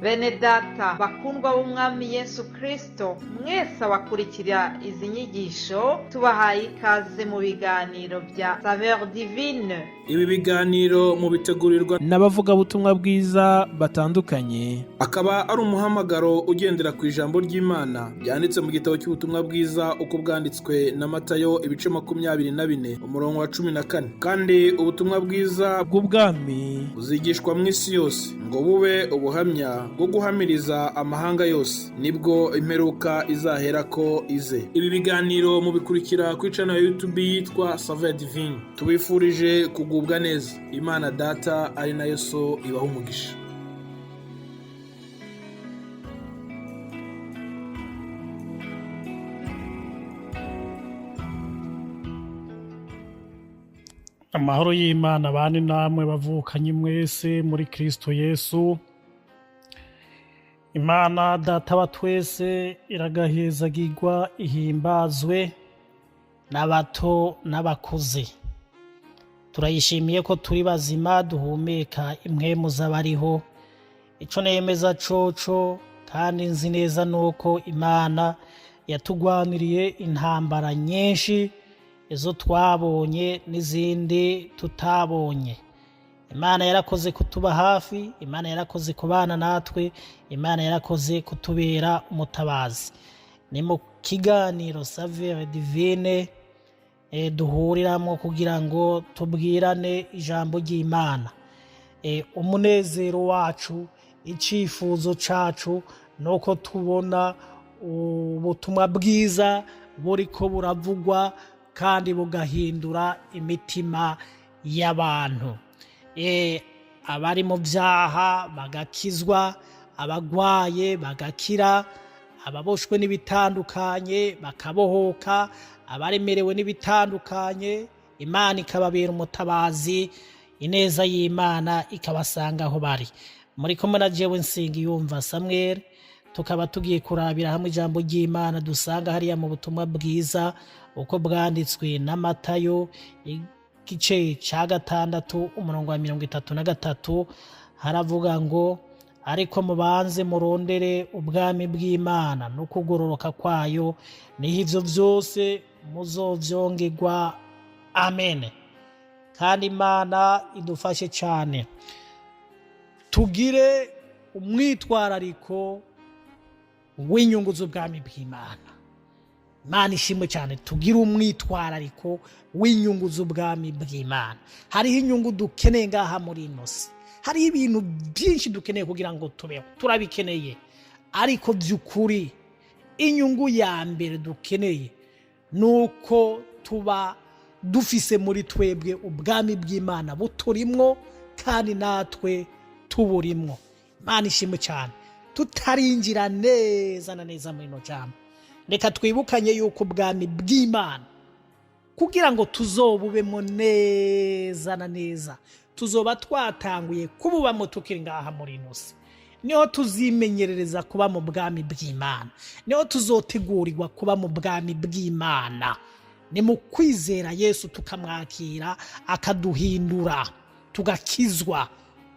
Bene data bakundwa b'umwami Yesu Kristo, mwese abakurikira izi nyigisho tubahaye ikaze mu biganiro bya Saveur Divine. Ibi biganiro mu bitegurirwa n'abavugabutumwa bwiza batandukanye, akaba ari umuhamagaro ugendera ku ijambo ry'Imana byanditse mu gitabo cy'ubutumwa bwiza uko bwanditswe na Matayo ibice 24 umurongo wa 14. Kandi ubutumwa bwiza bw'ubwami buzigishwa mu isi yose ngo bube ubuhamya bwo guhamiriza amahanga yose, nibwo imperuka izahera ko ize. Ibi biganiro mubikurikira ku channel ya YouTube yitwa Saveur Divine. Tubifurije kugubwa neza. Imana Data ari nayo So ibaha umugisha. Amahoro y'Imana bane namwe bavukanye mwese muri Kristo Yesu. Imana Data wa twese iragahezagirwa ihimbazwe n'abato n'abakuze. Turayishimiye ko turi bazima duhumeka impwemu z'abariho. Ico nemeza coco kandi nzi neza nuko Imana yatugwaniriye intambara nyinshi, izo twabonye n'izindi tutabonye. Imana yarakoze kutuba hafi, Imana yarakoze kubana natwe, Imana yarakoze kutubera umutabazi. Ni mu kiganiro Saveur Divine duhuriramo kugira ngo tubwirane ijambo ry'Imana. Umunezero wacu, icifuzo cacu nuko tubona ubutumwa bwiza buriko buravugwa kandi bugahindura imitima y'abantu. Abari mu byaha bagakizwa, abagwaye bagakira, ababoshwe n'ibitandukanye bakabohoka, abaremerewe n'ibitandukanye Imana ikababera umutabazi, ineza y'Imana ikabasanga aho bari. Muri kumwe na jewe Nsengiyumva Samuel, tukaba tugiye kurabira hamwe ijambo ry'Imana dusanga hariya mu butumwa bwiza uko bwanditswe na Matayo igice ca 6 umurongo wa 33. Haravuga ngo ariko mubanze murondere ubwami bw'Imana no kugororoka kwayo, niho ivyo vyose muzovyongerwa. Amen. Kandi Imana idufashe cyane tugire umwitwarariko w'inyungu z'ubwami bw'Imana. Imana ishimwe cyane tugire umwitwarariko w'inyungu z'ubwami bw'Imana. Hariho inyungu dukeneye ngaha muri ino si, hariho ibintu byinshi dukeneye kugira ngo tubeho, turabikeneye. Ariko by'ukuri inyungu ya mbere dukeneye nuko tuba dufise muri twebwe ubwami bw'Imana buturimwo kandi natwe tuburimwo. Imana ishimwe cyane tutarinjira neza na neza muri no jambo. Reka twibukanye yuko ubwami bw'Imana kugira ngo tuzobubemo neza na neza, tuzoba twatanguye kububamo tukiri ngaha muri ino si. Niho tuzimenyerereza kuba mu bwami bw'Imana, niho tuzotegurirwa kuba mu bwami bw'Imana. Ni mu kwizera Yesu tukamwakira akaduhindura tugakizwa.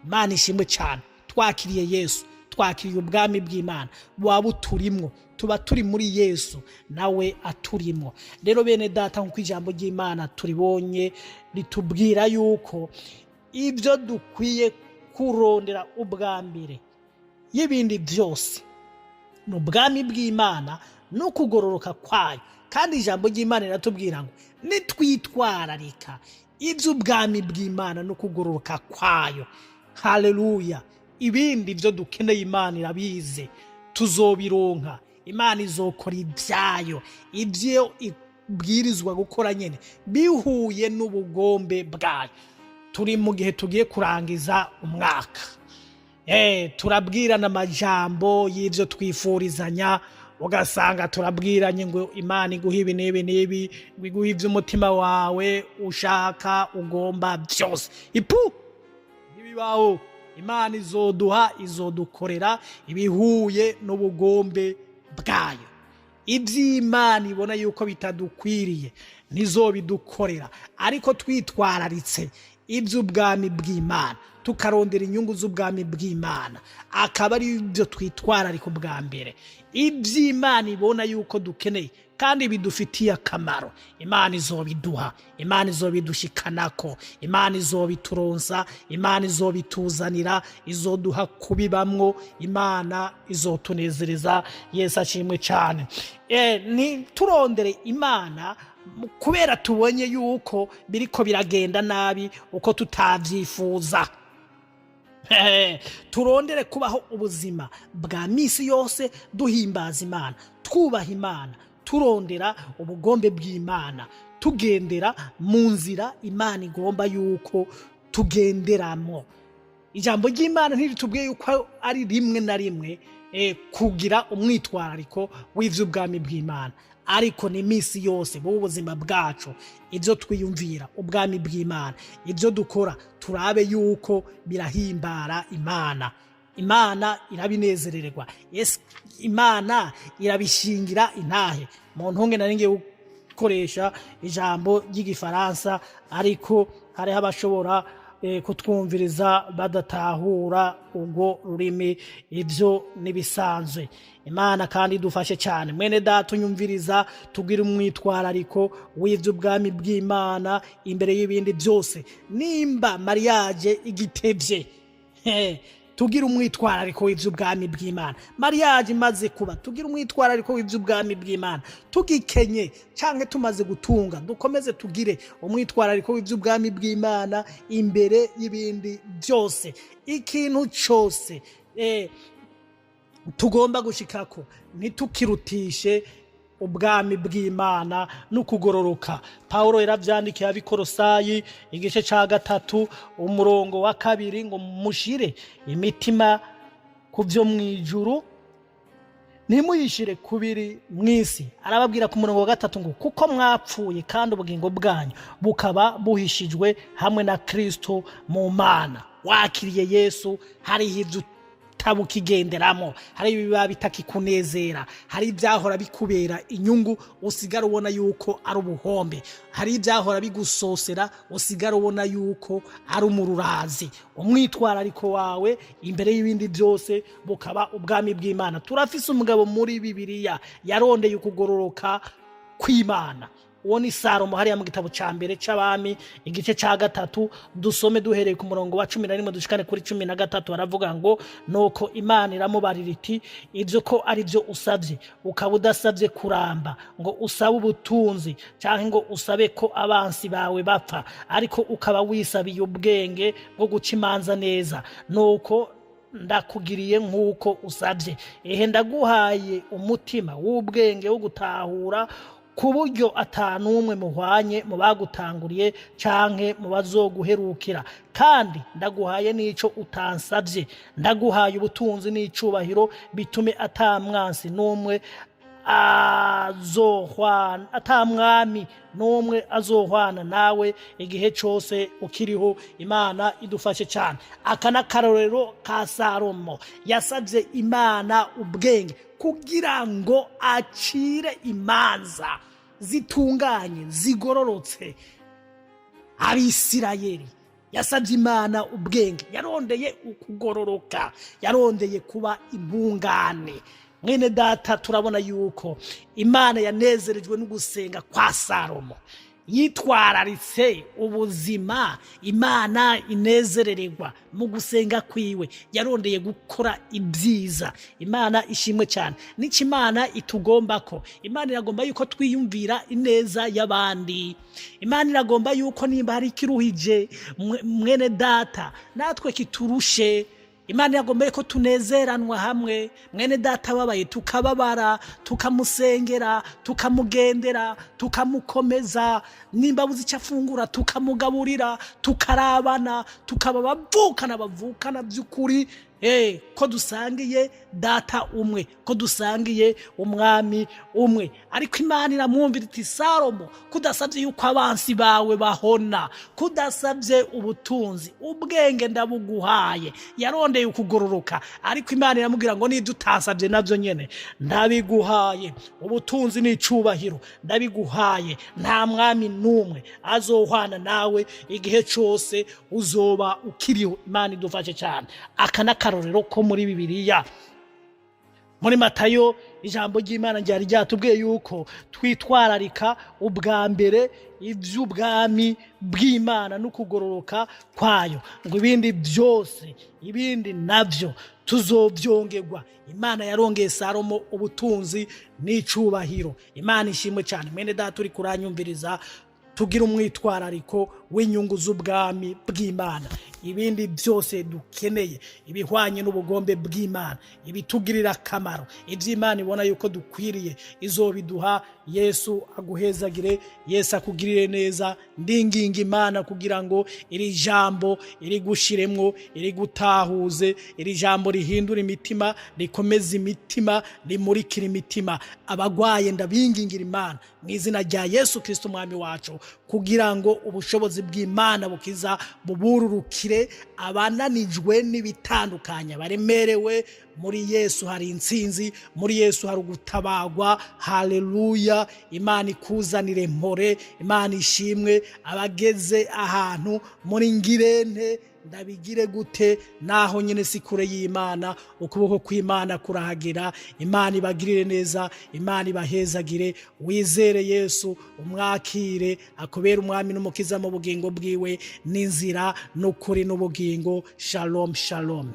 Imana ishimwe cyane twakiriye Yesu, twakiriye ubwami bw'Imana waba uturimwo, tuba turi muri Yesu nawe aturimo. Rero bene data, nkuko ijambo ry'Imana turibonye ritubwira yuko ibyo dukwiye kurondera ubwambere y'ibindi byose ni ubwami bw'Imana no kugororoka kwayo. Kandi ijambo ry'Imana riratubwira ngo nitwitwararika iby'ubwami bw'Imana no kugororoka kwayo, haleluya, ibindi byo dukeneye Imana irabize, tuzobironka. Imana izokora ibyayo, ibyo ibwirizwa gukora nyene bihuye n'ubugombe bwayo. Turi mu gihe tugiye kurangiza umwaka, turabwirana amajambo y'ivyo twifurizanya, ugasanga turabwiranye ngo Imana iguhe ibi n'ibi n'ibi, iguhe ivy'umutima wawe ushaka ugomba byose. Ntibibaho. Imana izoduha, izodukorera ibihuye n'ubugombe bwayo. Iby'Imana ibona yuko bitadukwiriye ntizobidukorera, ariko twitwararitse iby'ubwami bw'Imana, tukarondera inyungu z'ubwami bw'Imana, akaba ari byo twitwararika ubwa mbere, iby'Imana ibona yuko dukeneye kandi bidufitiye akamaro, Imana izobiduha, Imana izobidushikanako, Imana izobituronsa, Imana izobituzanira, izoduha kubibamwo, Imana izotunezereza. Yesu ashimwe cyane. Turondere Imana kubera tubonye yuko biriko biragenda nabi uko tutavyifuza. Turondere kubaho ubuzima bwa misi yose duhimbaza Imana, twubaha Imana, turondera ubugombe bw'Imana, tugendera mu nzira Imana igomba yuko tugenderamo. Ijambo ry'Imana ntiritubwiye yuko ari rimwe na rimwe kugira umwitwarariko w'ivy'ubwami bw'Imana, ariko ni misi yose mu buzima bwacu, ibyo twiyumvira ubwami bw'Imana, ibyo dukora turabe yuko birahimbara Imana. Imana irabinezererwa, yes, Imana irabishingira intahe. Mu ntunge nari ngiye gukoresha ijambo ry'igifaransa, ariko hariho abashobora kutwumviriza badatahura ubwo rurimi, ibyo nibisanzwe. Imana kandi idufashe cyane. Mwene data unyumviriza, tugire umwitwarariko w'ivy'ubwami bw'Imana imbere y'ibindi byose. Nimba mariage igitevye, tugira umwitwarariko w'ivy'ubwami bw'Imana. Mariage imaze kuba, tugira umwitwarariko w'ivy'ubwami bw'Imana. Tugikenye canke tumaze gutunga, dukomeze tugire umwitwarariko w'ivy'ubwami bw'Imana imbere y'ibindi byose. Ikintu cyose tugomba gushikako, ntitukirutishe ubwami bw'Imana n'ukugororoka. Paulo yaravyandikiye abikorosayi igice ca 3 umurongo wa 2 ngo mushire imitima ku vyo mwijuru, ntimuyishire kubiri mwisi. Arababwira ku murongo wa 3 ngo kuko mwapfuye kandi ubugingo bwanyu bukaba buhishijwe hamwe na Kristo mu Mana. Wakiriye Yesu, hariho ivyo tabukigenderamo, hari ibiba bitakikunezera, hari ibyahora bikubera inyungu usigara ubona yuko ari ubuhombe, hari ibyahora bigusosera usigara ubona yuko ari umururazi. Umwitwarariko wawe imbere y'ibindi byose bukaba ubwami bw'Imana. Turafise umugabo muri Bibiliya yarondeye ukugororoka kw'Imana. Uwo ni Salomo, hariya mu gitabo ca mbere c'Abami igice ca 3, dusome duhereye ku murongo wa 11 dushikane kuri 13. Baravuga ngo nuko Imana iramubarira iti, ivyo ko ari byo usavye ukaba udasavye kuramba ngo usabe ubutunzi canke ngo usabe ko abansi bawe bapfa, ariko ukaba wisabiye ubwenge bwo guca imanza neza, nuko ndakugiriye nk'uko usavye. Ndaguhaye umutima w'ubwenge wo gutahura, ku buryo atanumwe muhwanye mu bagutanguriye canke mu bazoguherukira, kandi ndaguhaye n'ico utansavye. Ndaguhaye ubutunzi n'icubahiro, bitume atamwansi n'umwe atamwami n'umwe azohwana nawe igihe cose ukiriho. Imana idufashe cyane. Aka n'akarorero ka Salomo, yasavye Imana ubwenge kugira ngo acire imanza zitunganye zigororotse Abisirayeli. Yasavye Imana ubwenge, yarondeye ukugororoka, yarondeye kuba intungane. Mwene data, turabona yuko Imana yanezerejwe no gusenga kwa Salomo, yitwararitse ubuzima. Imana inezerererwa mu gusenga kwiwe, yarondeye gukora ibyiza. Imana ishimwe cyane. Nico Imana itugombako. Imana iragomba yuko twiyumvira ineza y'abandi. Imana iragomba yuko nimba hari kiruhije mwene data, natwe kiturushe. Imana iragomba ko tunezeranwa hamwe. Mwene data babaye tukababara, tukamusengera, tukamugendera, tukamukomeza. Nimba buzi cyafungura tukamugaburira, tukarabana, tukaba bavukana by'ukuri ko dusangiye data umwe, ko dusangiye umwami umwe. Ariko Imana iramwumvira iti Salomo, kudasabye yuko abansi bawe bahona, kudasabye ubutunzi, ubwenge ndabuguhaye. Yarondeye ukugororoka, ariko Imana iramubwira ngo nidutasabye navyo nyene ndabiguhaye. Ubutunzi n'icubahiro ndabiguhaye. Nta mwami n'umwe azohwana nawe igihe cose uzoba ukiriho. Imana idufashe cyane. Aka n'akarorero ko muri Bibiliya. Muri Matayo ijambo ry'Imana ryari ryatubwiye yuko twitwararika ubwa mbere ivy'ubwami bw'Imana n'ukugororoka kwayo, ngo ibindi byose, ibindi navyo tuzovyongerwa. Imana yarongeye Salomo ubutunzi n'icubahiro. Imana ishimwe cyane. Mwene data uri kuranyumviriza, tugira umwitwarariko w'inyungu z'ubwami bw'Imana. Ibindi byose dukeneye, ibihwanye n'ubugombe bw'Imana, ibitugirira akamaro, iby'Imana ibona yuko dukwiriye, izobiduha. Yesu aguhezagire, Yesu akugirire neza. Ndinginga Imana kugira ngo iri jambo iri gushiremwo, iri gutahuze, iri jambo rihindura imitima, rikomeza imitima, rimurikira imitima. Abagwaye ndabingingira Imana mu izina rya Yesu Kristo umwami wacu, kugira ngo ubushobozi bw'Imana bukiza bubururukire abananijwe n'ibitandukanye, baremerewe. Muri Yesu hari intsinzi, muri Yesu hari ugutabagwa. Haleluya. Imana ikuzanire mpore, Imana ishimwe. Abageze ahantu muri ngirente, ndabigire gute? Naho nyine si kure y'Imana, ukuboko kw'Imana kurahagera. Imana ibagirire neza, Imana ibahezagire. Wizere Yesu, umwakire, akubera umwami n'umukiza mu bugingo bwiwe, n'inzira n'ukuri n'ubugingo. Shalom, shalom.